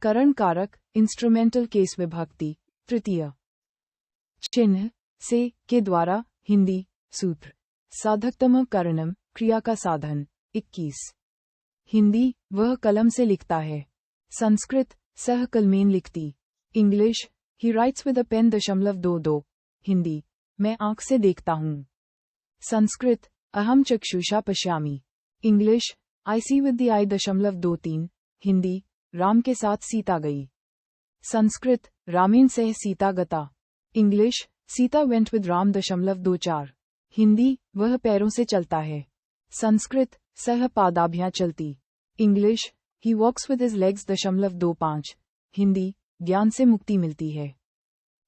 करण कारक instrumental case विभक्ति तृतीय। चिन्ह से के द्वारा हिंदी सूत्र साधकतम करणम क्रिया का साधन 21। हिंदी वह कलम से लिखता है। संस्कृत सह कलमेन लिखती। English he writes with a pen 2.22। Hindi मैं आंख से देखता हूँ। संस्कृत अहम चक्षुषा पश्यामि। English I see with the eye 2.23। Hindi Ram के साथ सीता गई। संस्कृत रामेण सह सीता गता। English Sita went with Ram 2.24। Hindi वह पैरों से चलता है। संस्कृत सह पादाभ्यां चलती। English he walks with his legs 2.25। Hindi ज्ञान से मुक्ति मिलती है।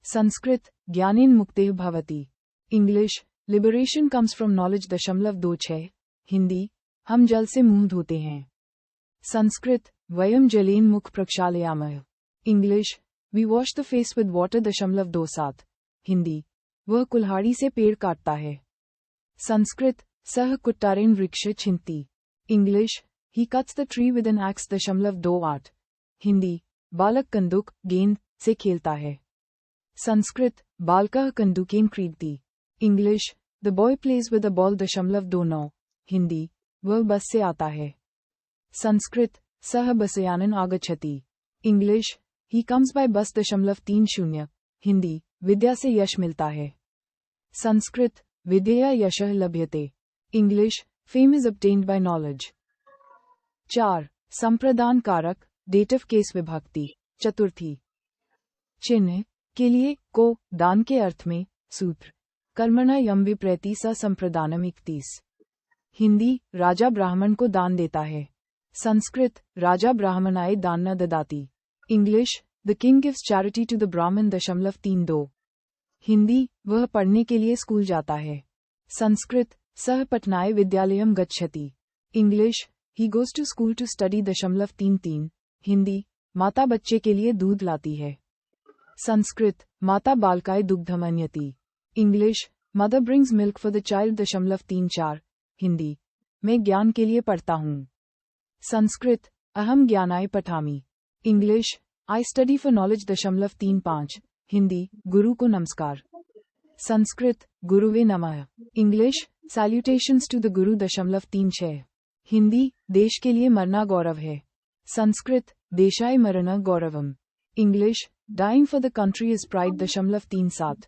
संस्कृत ज्ञानेन मुक्तिः भवति। English liberation comes from knowledge 2.26। Hindi हम जल से मुंह धोते हैं। संस्कृत वयम जलेन मुख प्रक्षालयामः। English we wash the face with water 2.27। Hindi वह कुल्हाड़ी से पेड़ काटता है। संस्कृत सह कुट्टारेन वृक्ष छिंती। English he cuts the tree with an axe 2.28। Hindi बालक कंदुक गेंद से खेलता है। संस्कृत बालकः कंदुकेन क्रीडति। English the boy plays with a ball 2.29। Hindi वह बस से आता है। संस्कृत सह बसयानन आगच्छति। इंग्लिश ही कम्स बाय बस 30। हिंदी विद्या से यश मिलता है। संस्कृत विद्यया यशः लभ्यते। English fame is obtained by knowledge। 4. संप्रदान कारक डेटिव केस विभक्ति चतुर्थी। चिन्ह के लिए को दान के अर्थ में सूत्र कर्मणा यम विप्रैति स संप्रदानम 31। हिंदी राजा ब्राह्मण को दान देता है। संस्कृत राजा ब्राह्मणाय दान न ददाति। English the king gives charity to the Brahmin 32। Hindi वह पढ़ने के लिए स्कूल जाता है। संस्कृत सह पठनाय विद्यालयम गच्छति। English he goes to school to study 33। Hindi माता बच्चे के लिए दूध लाती है। संस्कृत माता बालकाय दुग्धमन्यति। English mother brings milk for the child 34। Hindi मैं ज्ञान के लिए पढ़ता हूँ। संस्कृत अहम ज्ञानाय पठामि। English I study for knowledge 35। Hindi गुरु को नमस्कार। संस्कृत गुरुवे नमः। इंग्लिश सैल्यूटेशंस टू द गुरु 36। हिंदी देश के लिए मरना गौरव है। संस्कृत देशाय मरणः गौरवम। English dying for the country is pride 37।